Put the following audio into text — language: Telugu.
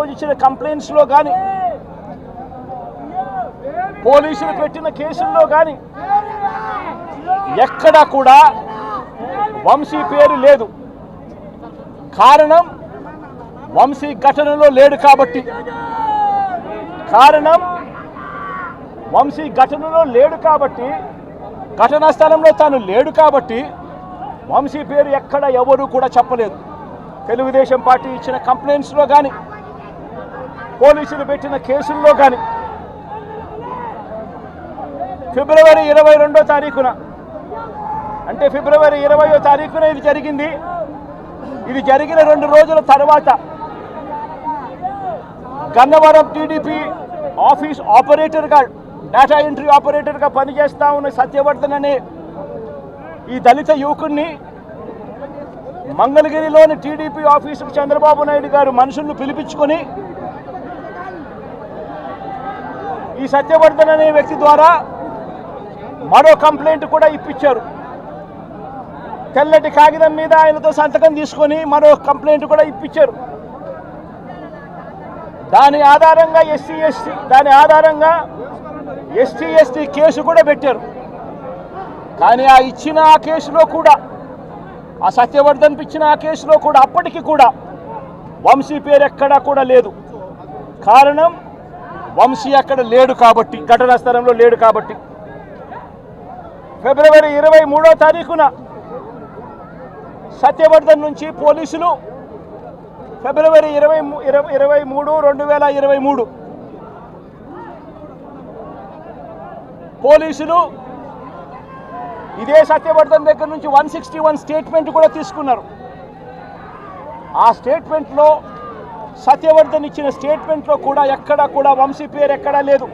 రోజు ఇచ్చిన కంప్లైంట్స్లో కానీ పోలీసులు పెట్టిన కేసుల్లో కానీ ఎక్కడా కూడా వంశీ పేరు లేదు. కారణం వంశీ ఘటనలో లేడు కాబట్టి. ఘటనా స్థలంలో తాను లేడు కాబట్టి వంశీ పేరు ఎక్కడ ఎవరు కూడా చెప్పలేదు. తెలుగుదేశం పార్టీ ఇచ్చిన కంప్లైంట్స్లో కానీ పోలీసులు పెట్టిన కేసుల్లో కానీ ఫిబ్రవరి 22వ తారీఖున అంటే ఫిబ్రవరి 20వ తారీఖున ఇది జరిగింది. ఇది జరిగిన 2 రోజుల తర్వాత గన్నవరం టీడీపీ ఆఫీస్ ఆపరేటర్గా డేటా ఎంట్రీ ఆపరేటర్గా పనిచేస్తా ఉన్న సత్యవర్ధన్ అనే ఈ దళిత యువకుడిని మంగళగిరిలోని టీడీపీ ఆఫీసుకు చంద్రబాబు నాయుడు గారు మనుషులను పిలిపించుకొని ఈ సత్యవర్ధన్ అనే వ్యక్తి ద్వారా మరో కంప్లైంట్ కూడా ఇప్పించారు. తెల్లటి కాగితం మీద ఆయనతో సంతకం తీసుకొని మరో కంప్లైంట్ కూడా ఇప్పించారు. దాని ఆధారంగా ఎస్సీ ఎస్టీ కేసు కూడా పెట్టారు. కానీ ఆ కేసులో కూడా ఆ సత్యవర్ధన్ ఇచ్చిన ఆ కేసులో కూడా అప్పటికి కూడా వంశీ పేరు ఎక్కడా కూడా లేదు. కారణం వంశీ అక్కడ లేడు కాబట్టి, ఘటనా స్థలంలో లేడు కాబట్టి. ఫిబ్రవరి 23వ తారీఖున సత్యవర్ధన్ నుంచి పోలీసులు ఫిబ్రవరి 23, 2023 పోలీసులు ఇదే సత్యవర్ధన్ దగ్గర నుంచి 161 స్టేట్మెంట్ కూడా తీసుకున్నారు. ఆ స్టేట్మెంట్లో సత్యవర్ధన్ ఇచ్చిన స్టేట్మెంట్లో కూడా ఎక్కడా కూడా వంశీ పేరు ఎక్కడా లేదు.